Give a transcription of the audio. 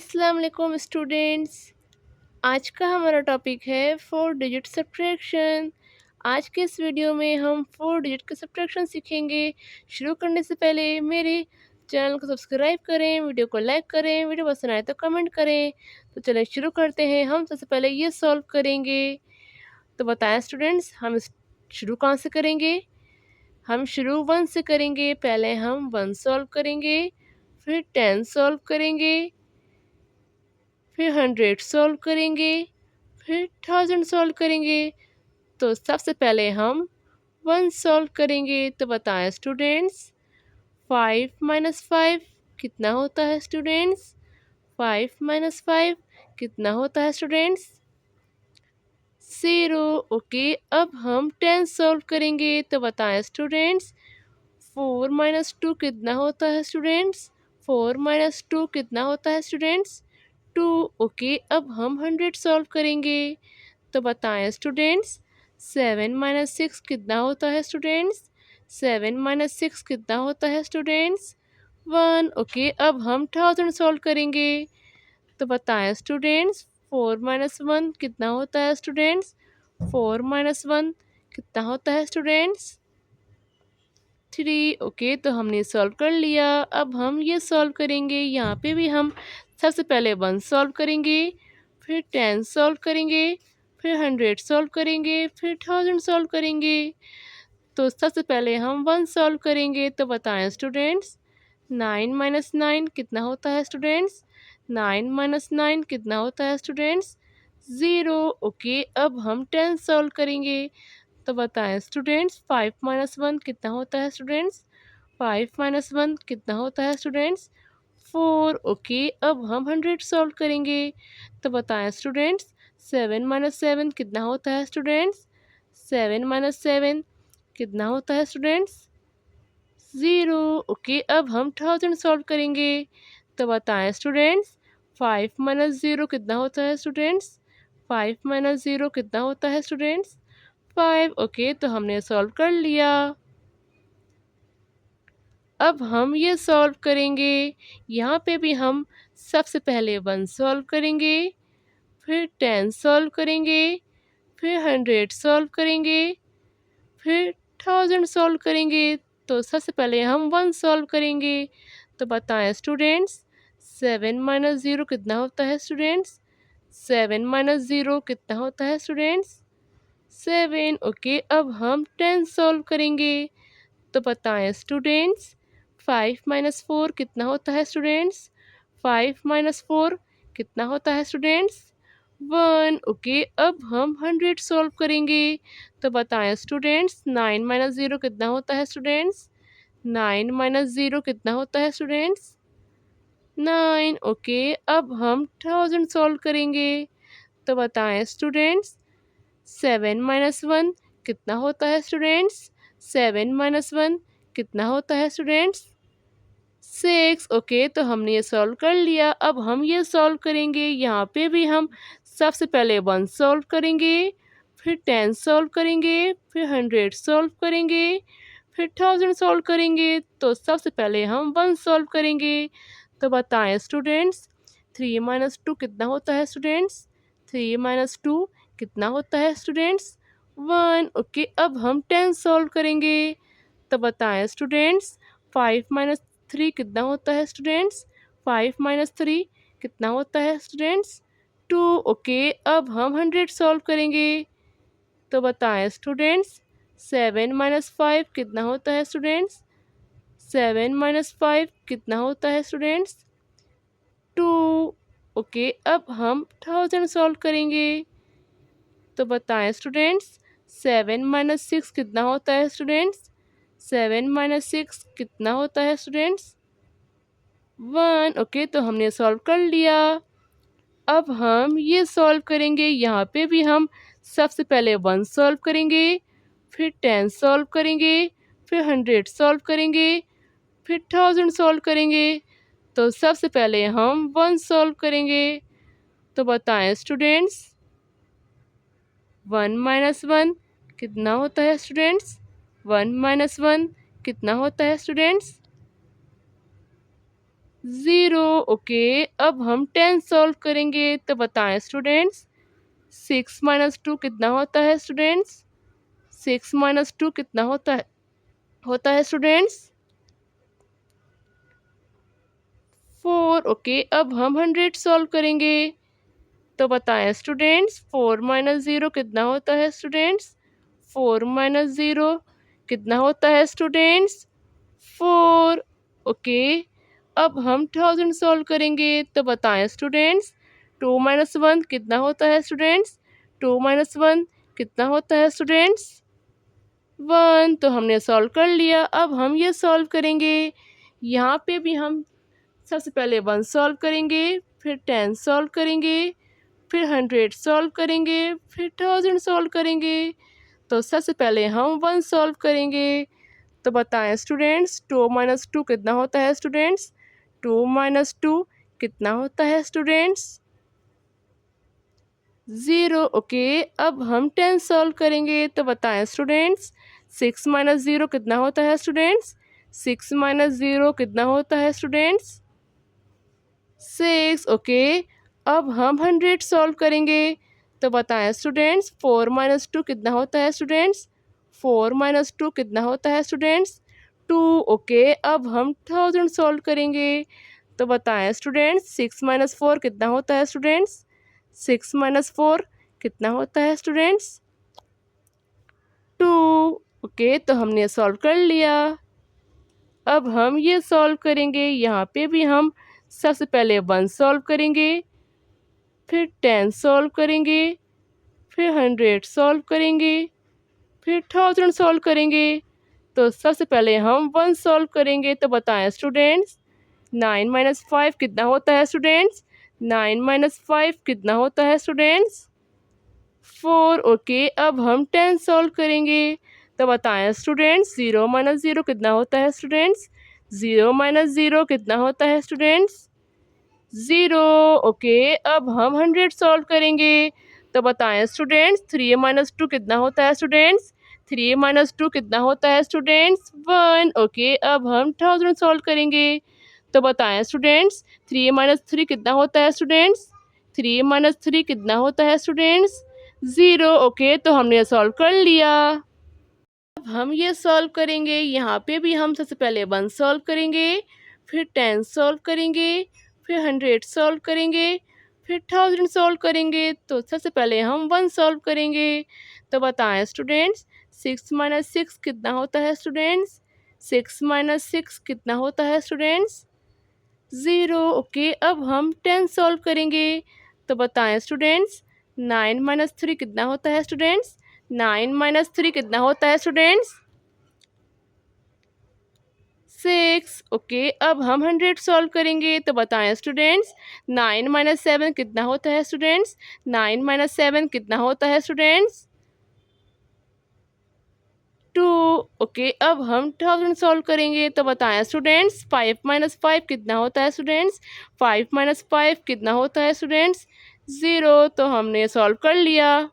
अस्सलाम वालेकुम स्टूडेंट्स। आज का हमारा टॉपिक है फोर डिजिट सब्ट्रैक्शन। आज के इस वीडियो में हम फोर डिजिट का सब्ट्रैक्शन सीखेंगे। शुरू करने से पहले मेरे चैनल को सब्सक्राइब करें, वीडियो को लाइक करें, वीडियो पसंद आए तो कमेंट करें। तो चलिए शुरू करते हैं। हम सबसे पहले ये सॉल्व करेंगे। तो बताएं स्टूडेंट्स, हम शुरू कहाँ से करेंगे? हम शुरू 1 से करेंगे। पहले हम 1 सॉल्व करेंगे, फिर 10 सॉल्व करेंगे, फिर 100 सॉल्व करेंगे, फिर 1000 सॉल्व करेंगे। तो सबसे पहले हम 1 सॉल्व करेंगे। तो बताएं स्टूडेंट्स, 5 माइनस 5 कितना होता है स्टूडेंट्स? 5 माइनस 5 कितना होता है स्टूडेंट्स? 0। ओके, अब हम 10 सॉल्व करेंगे। तो बताएं स्टूडेंट्स, 4 माइनस 2 कितना होता है स्टूडेंट्स? 4 माइनस 2 कितना होता है स्टूडेंट्स? 2। ओके, अब हम 100 सॉल्व करेंगे। तो बताएं स्टूडेंट्स, 7 माइनस 6 कितना होता है स्टूडेंट्स? 7 माइनस 6 कितना होता है स्टूडेंट्स? 1। ओके, अब हम 1000 सॉल्व करेंगे। तो बताएं स्टूडेंट्स, 4 माइनस 1 कितना होता है स्टूडेंट्स? 4 माइनस 1 कितना होता है स्टूडेंट्स? 3। ओके, तो हमने सॉल्व कर लिया। अब हम ये सॉल्व करेंगे। यहाँ पे भी हम सबसे पहले 1 सॉल्व करेंगे, फिर 10 सॉल्व करेंगे, फिर 100 सॉल्व करेंगे, फिर 1000 सॉल्व करेंगे। तो सबसे पहले हम 1 सॉल्व करेंगे। तो बताएं स्टूडेंट्स, 9 माइनस 9 कितना होता है स्टूडेंट्स? 9 माइनस 9 कितना होता है स्टूडेंट्स? 0। ओके, अब हम 10 सॉल्व करेंगे। तो बताएं स्टूडेंट्स, 5 माइनस 1 कितना होता है स्टूडेंट्स? 5 माइनस 1 कितना होता है स्टूडेंट्स? 4। ओके, अब हम 100 सॉल्व करेंगे। तो बताएं स्टूडेंट्स, 7 माइनस 7 कितना होता है स्टूडेंट्स? 7 माइनस 7 कितना होता है स्टूडेंट्स? 0। ओके, अब हम 1000 सॉल्व करेंगे। तो बताएं स्टूडेंट्स, 5 माइनस 0 कितना होता है स्टूडेंट्स? 5 माइनस 0 कितना होता है स्टूडेंट्स? 5। ओके, तो हमने सॉल्व कर लिया। अब हम ये सॉल्व करेंगे। यहाँ पे भी हम सबसे पहले 1 सॉल्व करेंगे, फिर 10 सॉल्व करेंगे, फिर 100 सॉल्व करेंगे, फिर 1000 सॉल्व करेंगे। तो सबसे पहले हम 1 सॉल्व करेंगे। तो बताएं स्टूडेंट्स, 7 माइनस 0 कितना होता है स्टूडेंट्स? 7 माइनस 0 कितना होता है स्टूडेंट्स? 7। ओके, अब हम 10 सॉल्व करेंगे। तो बताएं स्टूडेंट्स, 5 माइनस 4 कितना होता है स्टूडेंट्स? 5 माइनस 4 कितना होता है स्टूडेंट्स? 1। ओके, अब हम 100 सॉल्व करेंगे। तो बताएं स्टूडेंट्स, 9 माइनस 0 कितना होता है स्टूडेंट्स? 9 माइनस 0 कितना होता है स्टूडेंट्स? 9। ओके, अब हम 1000 सॉल्व करेंगे। तो बताएं स्टूडेंट्स, 7 माइनस 1 कितना होता है स्टूडेंट्स? 7 माइनस 1 कितना होता है स्टूडेंट्स? 6। ओके, तो हमने ये सॉल्व कर लिया। अब हम ये सॉल्व करेंगे। यहाँ पे भी हम सबसे पहले 1 सॉल्व करेंगे, फिर 10 सॉल्व करेंगे, फिर 100 सॉल्व करेंगे, फिर 1000 सॉल्व करेंगे। तो सबसे पहले हम 1 सॉल्व करेंगे। तो बताएं स्टूडेंट्स, 3 माइनस 2 कितना होता है स्टूडेंट्स? 3 माइनस 2 कितना होता है स्टूडेंट्स? 1। ओके, अब हम 10 सॉल्व करेंगे। तो बताएं स्टूडेंट्स, 5 माइनस 3 कितना होता है स्टूडेंट्स? 5 माइनस 3 कितना होता है स्टूडेंट्स? 2। ओके, अब हम 100 सॉल्व करेंगे। तो बताएं स्टूडेंट्स, 7 माइनस 5 कितना होता है स्टूडेंट्स? 7 माइनस 5 कितना होता है स्टूडेंट्स? 2। ओके, अब हम 1000 सॉल्व करेंगे। तो बताएं स्टूडेंट्स, 7 माइनस 6 कितना होता है स्टूडेंट्स? 7 माइनस 6 कितना होता है स्टूडेंट्स? 1। ओके, तो हमने सॉल्व कर लिया। अब हम ये सॉल्व करेंगे। यहाँ पे भी हम सबसे पहले 1 सॉल्व करेंगे, फिर 10 सॉल्व करेंगे, फिर 100 सॉल्व करेंगे, फिर 1000 सॉल्व करेंगे। तो सबसे पहले हम 1 सॉल्व करेंगे। तो बताएं स्टूडेंट्स, 1 माइनस 1 कितना होता है स्टूडेंट्स? 1 माइनस 1 कितना होता है स्टूडेंट्स? ज़ीरो। ओके, अब हम 10 सॉल्व करेंगे, तो बताएं स्टूडेंट्स 6 - 2 कितना होता है स्टूडेंट्स? 6 - 2 कितना होता है स्टूडेंट्स? 4। ओके, अब हम 100 सॉल्व करेंगे, तो बताएं स्टूडेंट्स 4 - 0 कितना होता है स्टूडेंट्स? 4 - 0 कितना होता है स्टूडेंट्स? 4। ओके, अब हम 1000 सॉल्व करेंगे, तो बताएं स्टूडेंट्स 2 - 1 कितना होता है स्टूडेंट्स? 2 - 1 कितना होता है स्टूडेंट्स? 1। तो हमने सॉल्व कर लिया। अब हम ये सॉल्व करेंगे, यहाँ पे भी हम सबसे पहले 1 सॉल्व करेंगे, फिर 10 सॉल्व करेंगे, फिर 100 सॉल्व करेंगे, फिर 1000 सॉल्व करेंगे। तो सबसे पहले हम 1 सॉल्व करेंगे, तो बताएं स्टूडेंट्स 2 - 2 कितना होता है स्टूडेंट्स? 2 - 2 कितना होता है स्टूडेंट्स? 0। ओके, अब हम 10 सॉल्व करेंगे, तो बताएं स्टूडेंट्स 6 - 0 कितना होता है स्टूडेंट्स? 6 - 0 कितना होता है स्टूडेंट्स? 6। ओके, अब हम 100 सॉल्व करेंगे, तो बताएं स्टूडेंट्स 4 - 2 कितना होता है स्टूडेंट्स? 4 - 2 कितना होता है स्टूडेंट्स? 2। ओके, अब हम 1000 सॉल्व करेंगे, तो बताएं स्टूडेंट्स 6 - 4 कितना होता है स्टूडेंट्स? 6 - 4 कितना होता है स्टूडेंट्स? 2। ओके, तो हमने सॉल्व कर लिया। अब हम ये सॉल्व करेंगे, यहाँ पे भी हम सबसे पहले 1 सॉल्व करेंगे, फिर 10 सॉल्व करेंगे, फिर 100 सॉल्व करेंगे, फिर 1000 सॉल्व करेंगे। तो सबसे पहले हम 1 सॉल्व करेंगे, तो बताएं स्टूडेंट्स 9 - 5 कितना होता है स्टूडेंट्स? 9 - 5 कितना होता है स्टूडेंट्स? 4। ओके, अब हम 10 सॉल्व करेंगे, तो बताएं स्टूडेंट्स 0 - 0 कितना होता है स्टूडेंट्स? 0 - 0 कितना होता है स्टूडेंट्स? 0। ओके, अब हम 100 सॉल्व करेंगे, तो बताएं स्टूडेंट्स 3 - 2 कितना होता है स्टूडेंट्स? 3 - 2 कितना होता है स्टूडेंट्स? 1। ओके, अब हम 1000 सॉल्व करेंगे, तो बताएं स्टूडेंट्स 3 - 3 कितना होता है स्टूडेंट्स? 3 - 3 कितना होता है स्टूडेंट्स? 0। ओके, तो हमने सॉल्व कर लिया। अब हम ये सॉल्व करेंगे, यहाँ पे भी हम सबसे पहले 1 सॉल्व करेंगे, फिर 10 सॉल्व करेंगे, फिर 100 सॉल्व करेंगे, फिर 1000 सॉल्व करेंगे। तो सबसे पहले हम 1 सॉल्व करेंगे, तो बताएं स्टूडेंट्स 6 - 6 कितना होता है स्टूडेंट्स? 6 - 6 कितना होता है स्टूडेंट्स? 0। ओके, अब हम 10 सॉल्व करेंगे, तो बताएं स्टूडेंट्स 9 - 3 कितना होता है स्टूडेंट्स? 9 - 3 कितना होता है स्टूडेंट्स? 6। ओके, अब हम 100 सॉल्व करेंगे, तो बताएं स्टूडेंट्स 9 - 7 कितना होता है स्टूडेंट्स? 9 - 7 कितना होता है स्टूडेंट्स? 2। ओके, अब हम 1000 सॉल्व करेंगे, तो बताएं स्टूडेंट्स 5 - 5 कितना होता है स्टूडेंट्स? 5 - 5 कितना होता है स्टूडेंट्स? 0। तो हमने सॉल्व कर लिया।